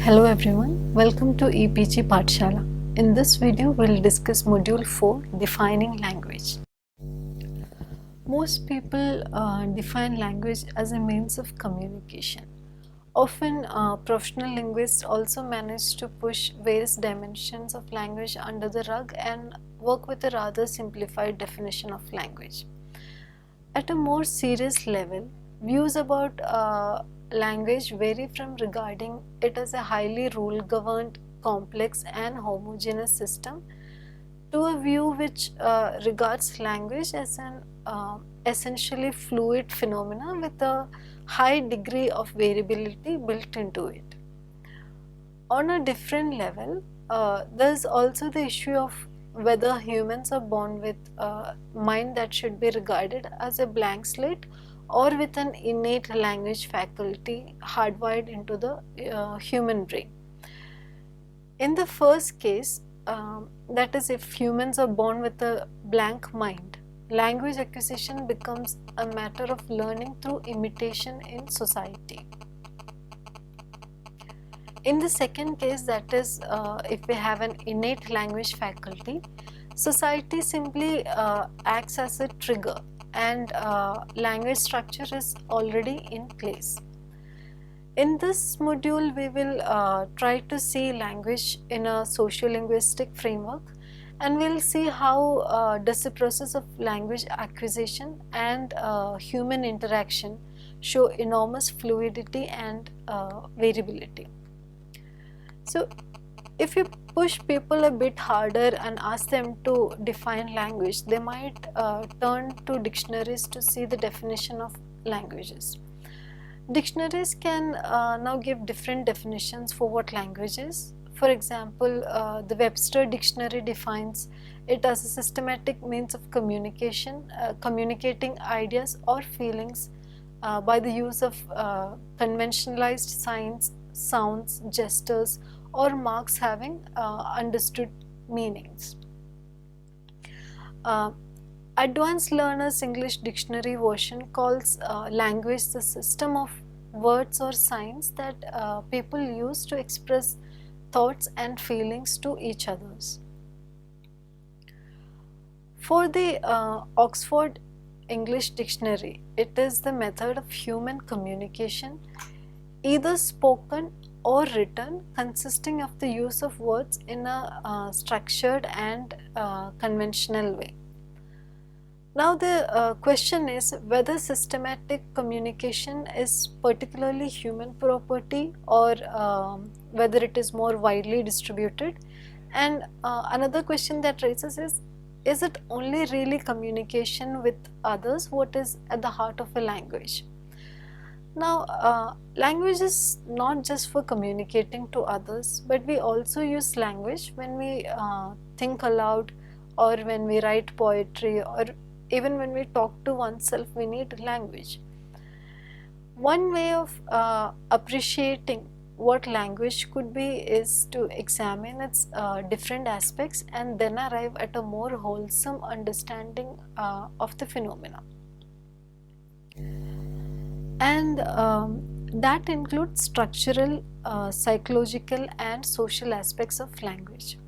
Hello everyone, welcome to EPG Pathshala. In this video, we'll discuss Module 4, Defining Language. Most people define language as a means of communication. Often, professional linguists also manage to push various dimensions of language under the rug and work with a rather simplified definition of language. At a more serious level, views about language vary from regarding it as a highly rule-governed, complex and homogeneous system to a view which regards language as an essentially fluid phenomena with a high degree of variability built into it. On a different level, there is also the issue of whether humans are born with a mind that should be regarded as a blank slate or with an innate language faculty hardwired into the human brain. In the first case, that is, if humans are born with a blank mind, language acquisition becomes a matter of learning through imitation in society. In the second case, that is, if we have an innate language faculty, society simply acts as a trigger and language structure is already in place. In this module, we will try to see language in a sociolinguistic framework, and we'll see how does the process of language acquisition and human interaction show enormous fluidity and variability. So, if you push people a bit harder and ask them to define language, they might turn to dictionaries to see the definition of languages. Dictionaries can now give different definitions for what language is. For example, the Webster Dictionary defines it as a systematic means of communication, communicating ideas or feelings by the use of conventionalized signs, sounds, gestures or marks having understood meanings. Advanced Learners English Dictionary version calls language the system of words or signs that people use to express thoughts and feelings to each others. For the Oxford English Dictionary, it is the method of human communication, either spoken or written, consisting of the use of words in a structured and conventional way. Now the question is whether systematic communication is particularly human property or whether it is more widely distributed, and another question that raises is it only really communication with others what is at the heart of a language? Now, language is not just for communicating to others, but we also use language when we think aloud or when we write poetry or even when we talk to oneself, we need language. One way of appreciating what language could be is to examine its different aspects and then arrive at a more wholesome understanding of the phenomena. And that includes structural, psychological and social aspects of language.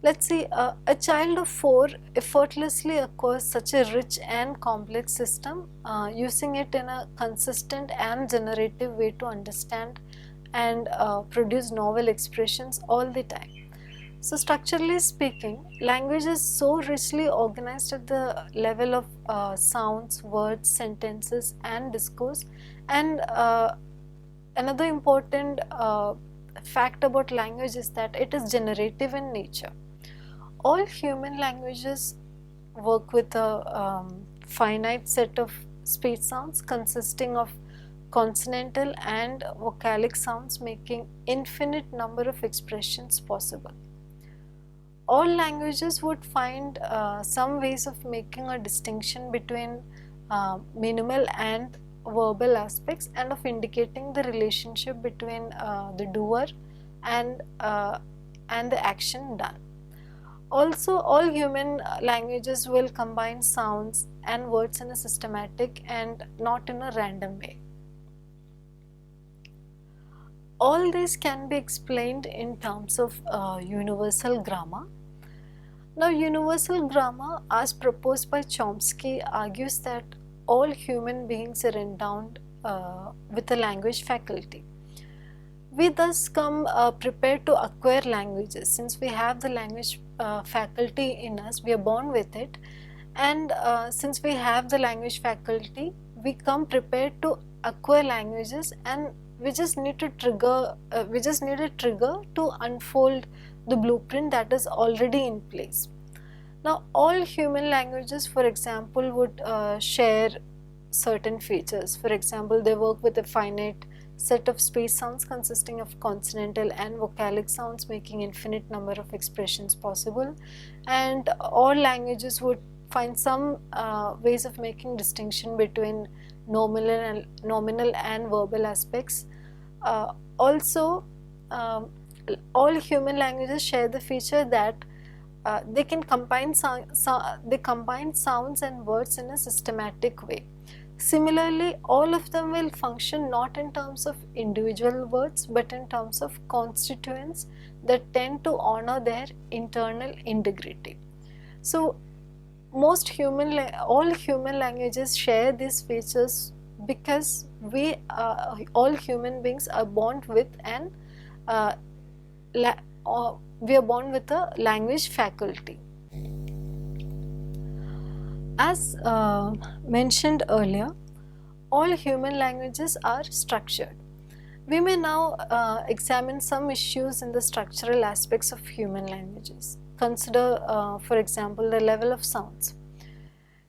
Let's see, a child of 4 effortlessly acquires such a rich and complex system, using it in a consistent and generative way to understand and produce novel expressions all the time. So, structurally speaking, language is so richly organized at the level of sounds, words, sentences and discourse. And another important fact about language is that it is generative in nature. All human languages work with a finite set of speech sounds consisting of consonantal and vocalic sounds, making infinite number of expressions possible. All languages would find some ways of making a distinction between minimal and verbal aspects and of indicating the relationship between the doer and the action done. Also, all human languages will combine sounds and words in a systematic and not in a random way. all this can be explained in terms of universal grammar. Now, universal grammar, as proposed by Chomsky, argues that all human beings are endowed with a language faculty. We thus come prepared to acquire languages. Since we have the language faculty in us, we are born with it, and since we have the language faculty, we come prepared to acquire languages, and we just need a trigger to unfold the blueprint that is already in place. Now, all human languages, for example, would share certain features. For example, they work with a finite set of space sounds consisting of consonantal and vocalic sounds, making infinite number of expressions possible, and all languages would find some ways of making distinction between nominal and verbal aspects. Also, all human languages share the feature that they can combine sounds and words in a systematic way. Similarly, all of them will function not in terms of individual words but in terms of constituents that tend to honor their internal integrity. So, all human languages share these features because we all human beings are born with we are born with a language faculty. As mentioned earlier, all human languages are structured. We may now examine some issues in the structural aspects of human languages. Consider, for example, the level of sounds.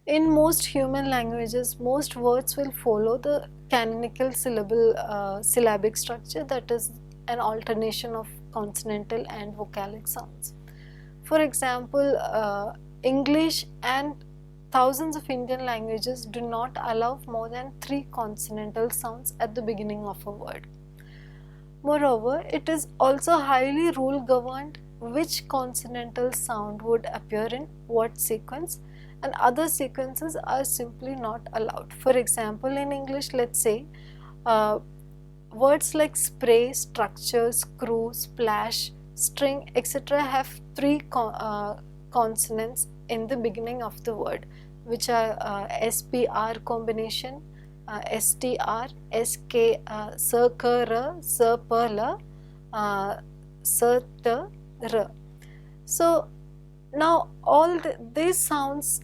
In most human languages, most words will follow the canonical syllabic structure, that is an alternation of consonantal and vocalic sounds. For example, English and thousands of Indian languages do not allow more than 3 consonantal sounds at the beginning of a word. Moreover, it is also highly rule governed which consonantal sound would appear in what sequence, and other sequences are simply not allowed. For example, in English, let's say words like spray, structure, screw, splash, string, etc. have 3 consonants in the beginning of the word, which are SPR combination, STR, SK, SKR, SPR, STR. So now all these sounds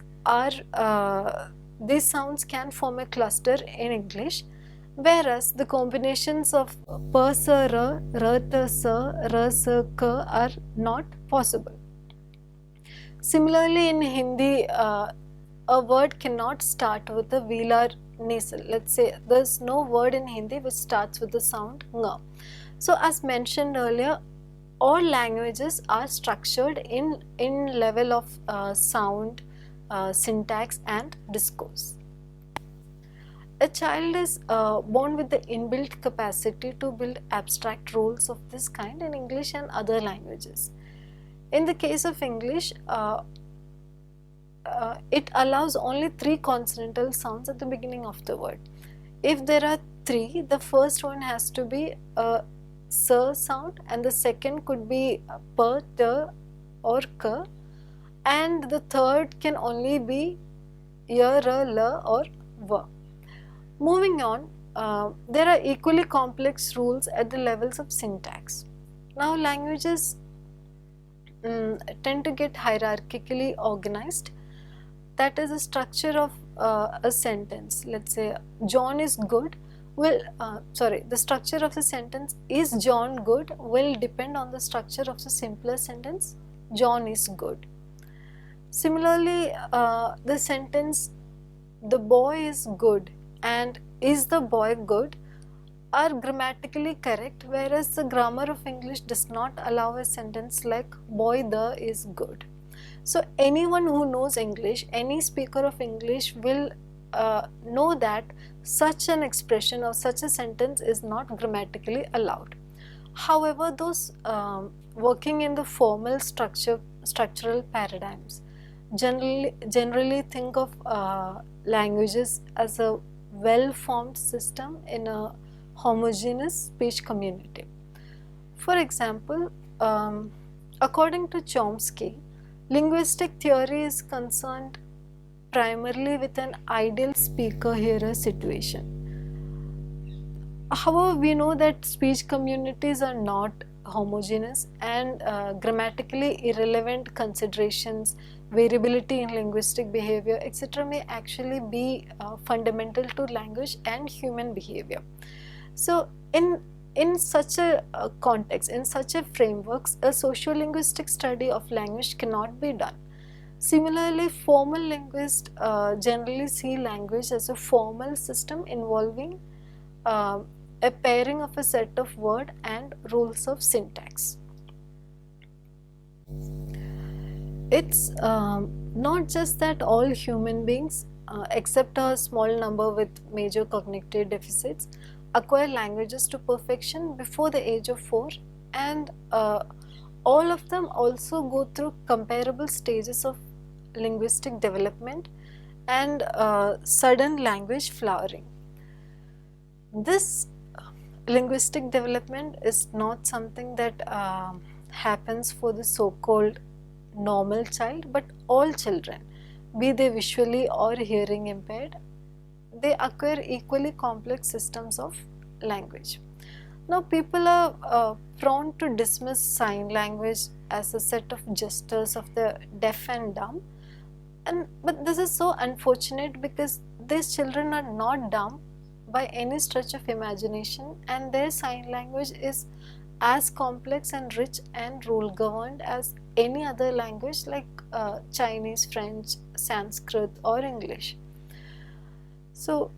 can form a cluster in English, whereas the combinations of p, s, r, t, s, r, s, k are not possible. Similarly, in Hindi, a word cannot start with a velar nasal. Let's say there is no word in Hindi which starts with the sound ng. So, as mentioned earlier, all languages are structured in level of sound, syntax and discourse. A child is born with the inbuilt capacity to build abstract rules of this kind in English and other languages. In the case of English, it allows only 3 consonantal sounds at the beginning of the word. If there are 3, the first one has to be a s sound, and the second could be p, t or k, and the third can only be y, r, l or v. Moving on, there are equally complex rules at the levels of syntax. Now, languages tend to get hierarchically organized. That is the structure of a sentence. Let's say John is good. The structure of the sentence is John good will depend on the structure of the simpler sentence John is good. Similarly, the sentence the boy is good and is the boy good are grammatically correct, whereas the grammar of English does not allow a sentence like boy the is good. So anyone who knows English, any speaker of English will know that such an expression or such a sentence is not grammatically allowed. However, those working in the formal structural paradigms generally think of languages as a well-formed system in a homogeneous speech community. For example, according to Chomsky, linguistic theory is concerned primarily with an ideal speaker-hearer situation. However, we know that speech communities are not homogeneous, and grammatically irrelevant considerations, variability in linguistic behavior, etc. may actually be fundamental to language and human behavior. So, in such a context, in such a frameworks, a sociolinguistic study of language cannot be done. Similarly, formal linguists generally see language as a formal system involving uh, a pairing of a set of word and rules of syntax. It's not just that all human beings, except a small number with major cognitive deficits, acquire languages to perfection before the age of 4, and all of them also go through comparable stages of linguistic development and sudden language flowering. This linguistic development is not something that happens for the so-called normal child, but all children, be they visually or hearing impaired, they acquire equally complex systems of language. Now, people are prone to dismiss sign language as a set of gestures of the deaf and dumb, but this is so unfortunate because these children are not dumb by any stretch of imagination, and their sign language is as complex and rich and rule governed as any other language like Chinese, French, Sanskrit or English. So,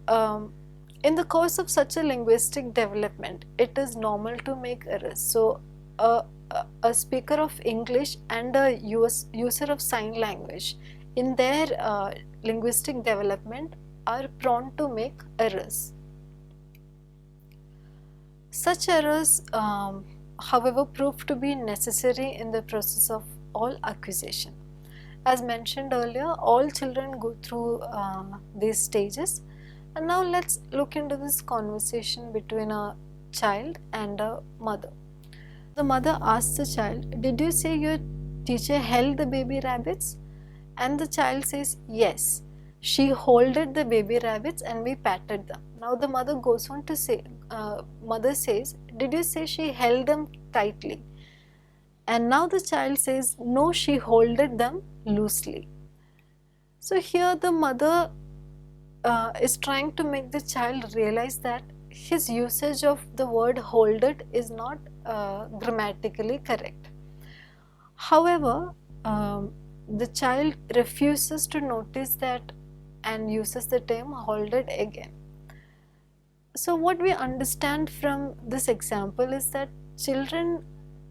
in the course of such a linguistic development, it is normal to make errors. So, a speaker of English and a user of sign language in their linguistic development are prone to make errors. Such errors, however, prove to be necessary in the process of all acquisition. As mentioned earlier, all children go through these stages. And now let's look into this conversation between a child and a mother. The mother asks the child, "Did you say your teacher held the baby rabbits?" And the child says, "Yes, she holded the baby rabbits and we patted them." Now the mother goes on to say, mother says, "Did you say she held them tightly?" And now the child says, "No, she holded them loosely." So here the mother is trying to make the child realize that his usage of the word holded is not grammatically correct. However, the child refuses to notice that and uses the term holded again. So what we understand from this example is that children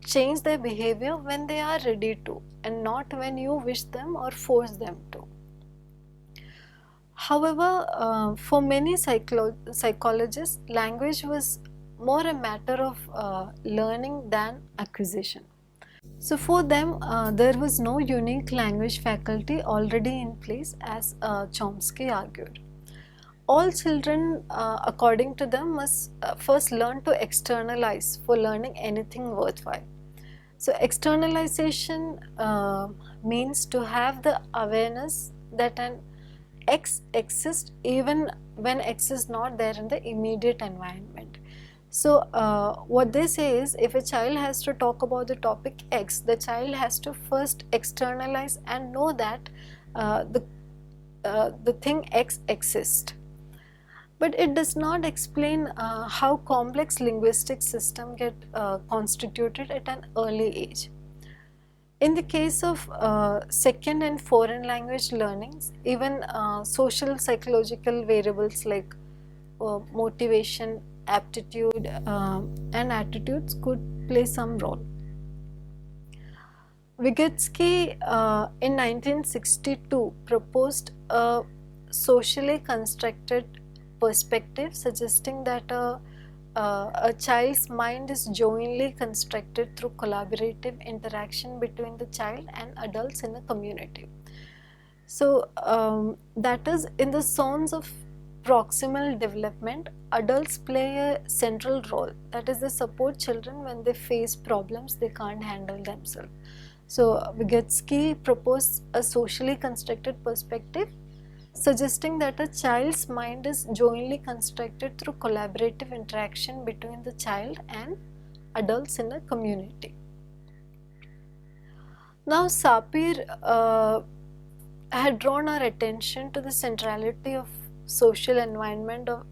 change their behavior when they are ready to, and not when you wish them or force them to. However, for many psychologists, language was more a matter of learning than acquisition. So for them, there was no unique language faculty already in place, as Chomsky argued. All children, according to them, must first learn to externalize for learning anything worthwhile. So externalization means to have the awareness that an X exists even when X is not there in the immediate environment. So what they say is, if a child has to talk about the topic X, the child has to first externalize and know that the thing X exists. But it does not explain how complex linguistic systems get constituted at an early age. In the case of second and foreign language learnings, even social psychological variables like motivation, aptitude and attitudes could play some role. Vygotsky in 1962 proposed a socially constructed perspective, suggesting that a child's mind is jointly constructed through collaborative interaction between the child and adults in a community. So that is, in the zones of proximal development, adults play a central role. That is, they support children when they face problems they can't handle themselves. So Vygotsky proposed a socially constructed perspective, suggesting that a child's mind is jointly constructed through collaborative interaction between the child and adults in a community. Now Sapir had drawn our attention to the centrality of social environment to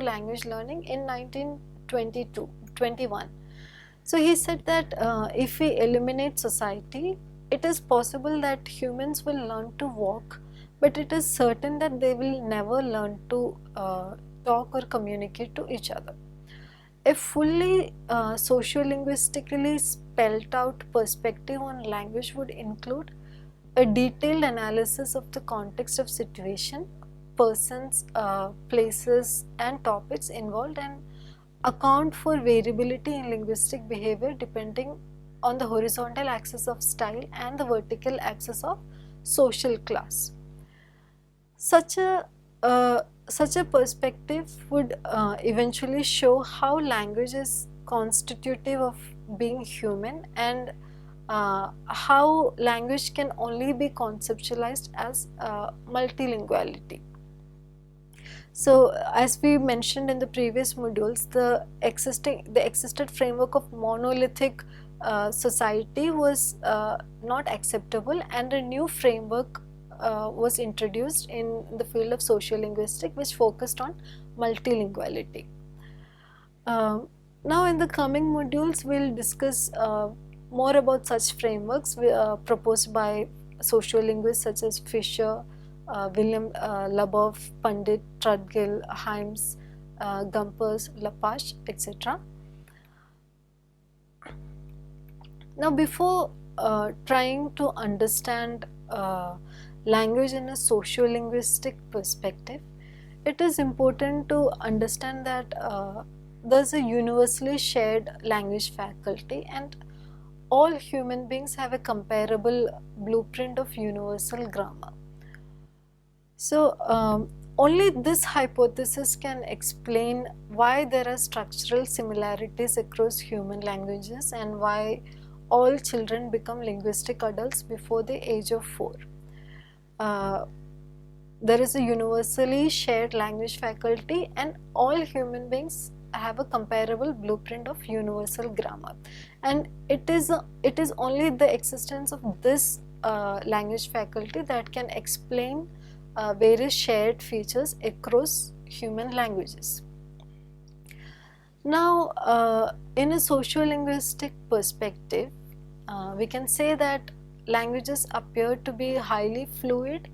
language learning in 1921. So he said that if we eliminate society, it is possible that humans will learn to walk, but it is certain that they will never learn to talk or communicate to each other. A fully sociolinguistically spelled out perspective on language would include a detailed analysis of the context of situation, persons, places and topics involved, and account for variability in linguistic behavior depending on the horizontal axis of style and the vertical axis of social class. Such a perspective would eventually show how language is constitutive of being human, and how language can only be conceptualized as multilinguality. So as we mentioned in the previous modules, the existed framework of monolithic society was not acceptable, and a new framework was introduced in the field of sociolinguistics, which focused on multilinguality. Now in the coming modules we will discuss more about such frameworks proposed by sociolinguists such as Fisher, William Labov, Pandit, Trudgill, Himes, Gumpers, Lapage, etc. Now before trying to understand language in a sociolinguistic perspective, it is important to understand that there is a universally shared language faculty, and all human beings have a comparable blueprint of universal grammar. So only this hypothesis can explain why there are structural similarities across human languages and why all children become linguistic adults before the age of 4. There is a universally shared language faculty, and all human beings have a comparable blueprint of universal grammar, and it is only the existence of this language faculty that can explain various shared features across human languages. Now in a sociolinguistic perspective, we can say that languages appear to be highly fluid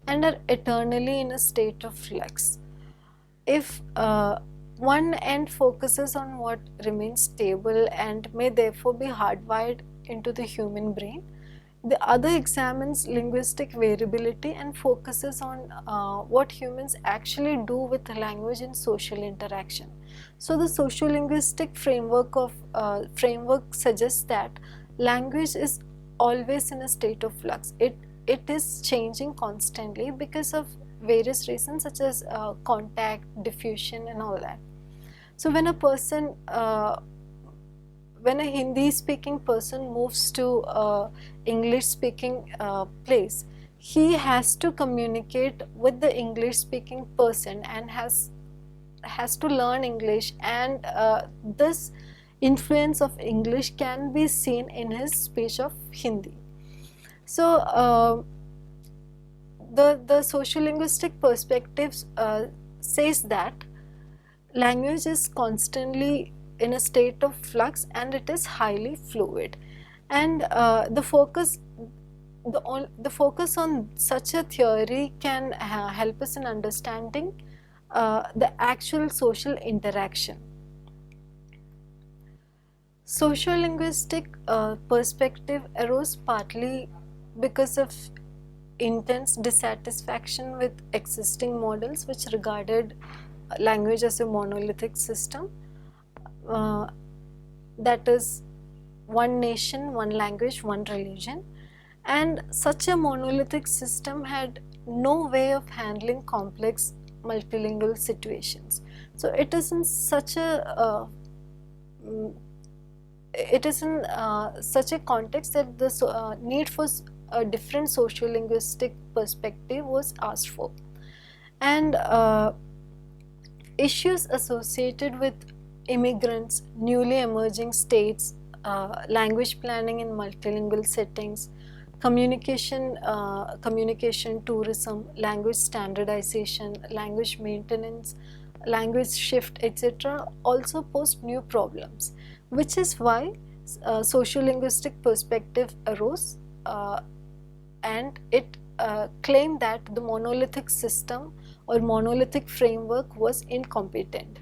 and are eternally in a state of flux. If one end focuses on what remains stable and may therefore be hardwired into the human brain, the other examines linguistic variability and focuses on what humans actually do with language in social interaction. So the sociolinguistic framework suggests that language is always in a state of flux. It is changing constantly because of various reasons such as contact, diffusion and all that. So when a Hindi speaking person moves to English speaking place, he has to communicate with the English speaking person and has to learn English, and this influence of English can be seen in his speech of Hindi. So the sociolinguistic perspectives says that language is constantly in a state of flux and it is highly fluid, and the focus on such a theory can help us in understanding the actual social interaction. Sociolinguistic perspective arose partly because of intense dissatisfaction with existing models which regarded language as a monolithic system, that is one nation, one language, one religion, and such a monolithic system had no way of handling complex multilingual situations. So it is in such a such a context that the need for a different sociolinguistic perspective was asked for, and issues associated with immigrants, newly emerging states, language planning in multilingual settings, communication tourism, language standardization, language maintenance, language shift, etc. also posed new problems, which is why sociolinguistic perspective arose, and it claimed that the monolithic system or monolithic framework was incompetent.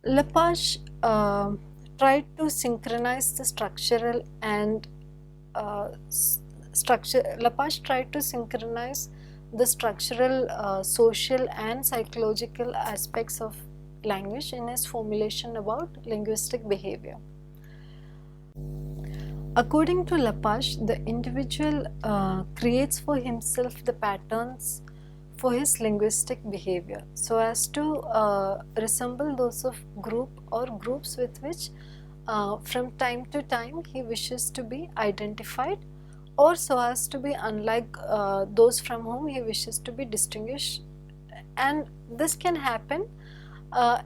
Lepage tried to synchronize the structural and social and psychological aspects of language in his formulation about linguistic behavior. According to Lepage, the individual creates for himself the patterns for his linguistic behavior so as to resemble those of group or groups with which from time to time he wishes to be identified, or so as to be unlike those from whom he wishes to be distinguished, and this can happen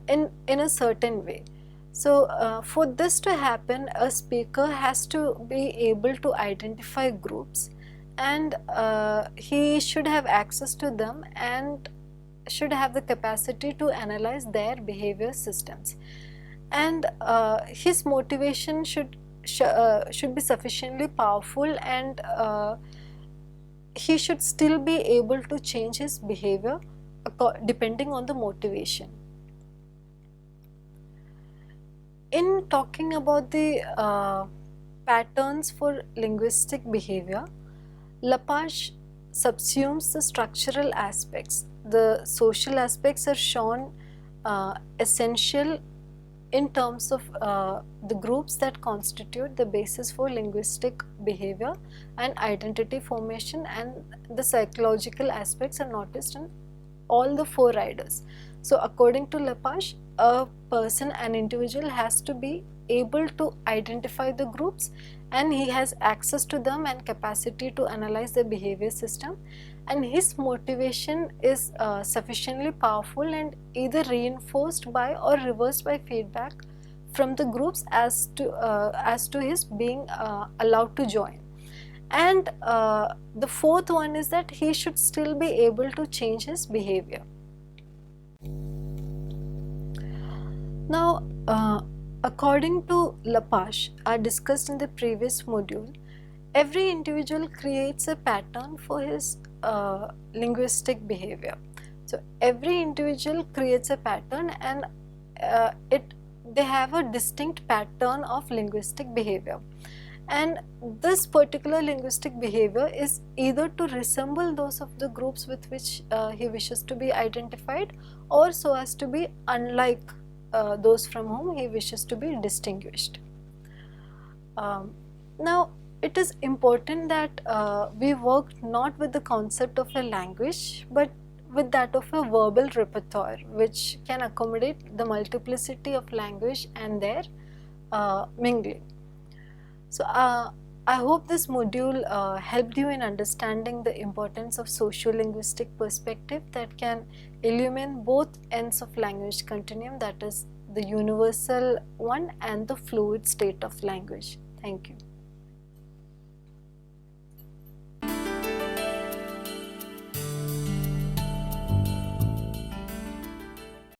in a certain way. So for this to happen, a speaker has to be able to identify groups, and he should have access to them and should have the capacity to analyze their behavior systems, and his motivation should be sufficiently powerful, and he should still be able to change his behavior depending on the motivation. In talking about the patterns for linguistic behavior, Lepage subsumes the structural aspects. The social aspects are shown essential in terms of the groups that constitute the basis for linguistic behavior and identity formation, and the psychological aspects are noticed in all the four riders. So according to Lepage, a person, an individual has to be able to identify the groups, and he has access to them and capacity to analyze the behavior system, and his motivation is sufficiently powerful and either reinforced by or reversed by feedback from the groups as to his being allowed to join. And the fourth one is that he should still be able to change his behavior. Now, according to Lepage, as discussed in the previous module, every individual creates a pattern for his linguistic behavior. So every individual creates a pattern, and they have a distinct pattern of linguistic behavior, and this particular linguistic behavior is either to resemble those of the groups with which he wishes to be identified, or so as to be unlike those from whom he wishes to be distinguished. Now, it is important that we work not with the concept of a language, but with that of a verbal repertoire, which can accommodate the multiplicity of language and their mingling. So, I hope this module helped you in understanding the importance of sociolinguistic perspective that can illumine both ends of language continuum, that is the universal one and the fluid state of language. Thank you.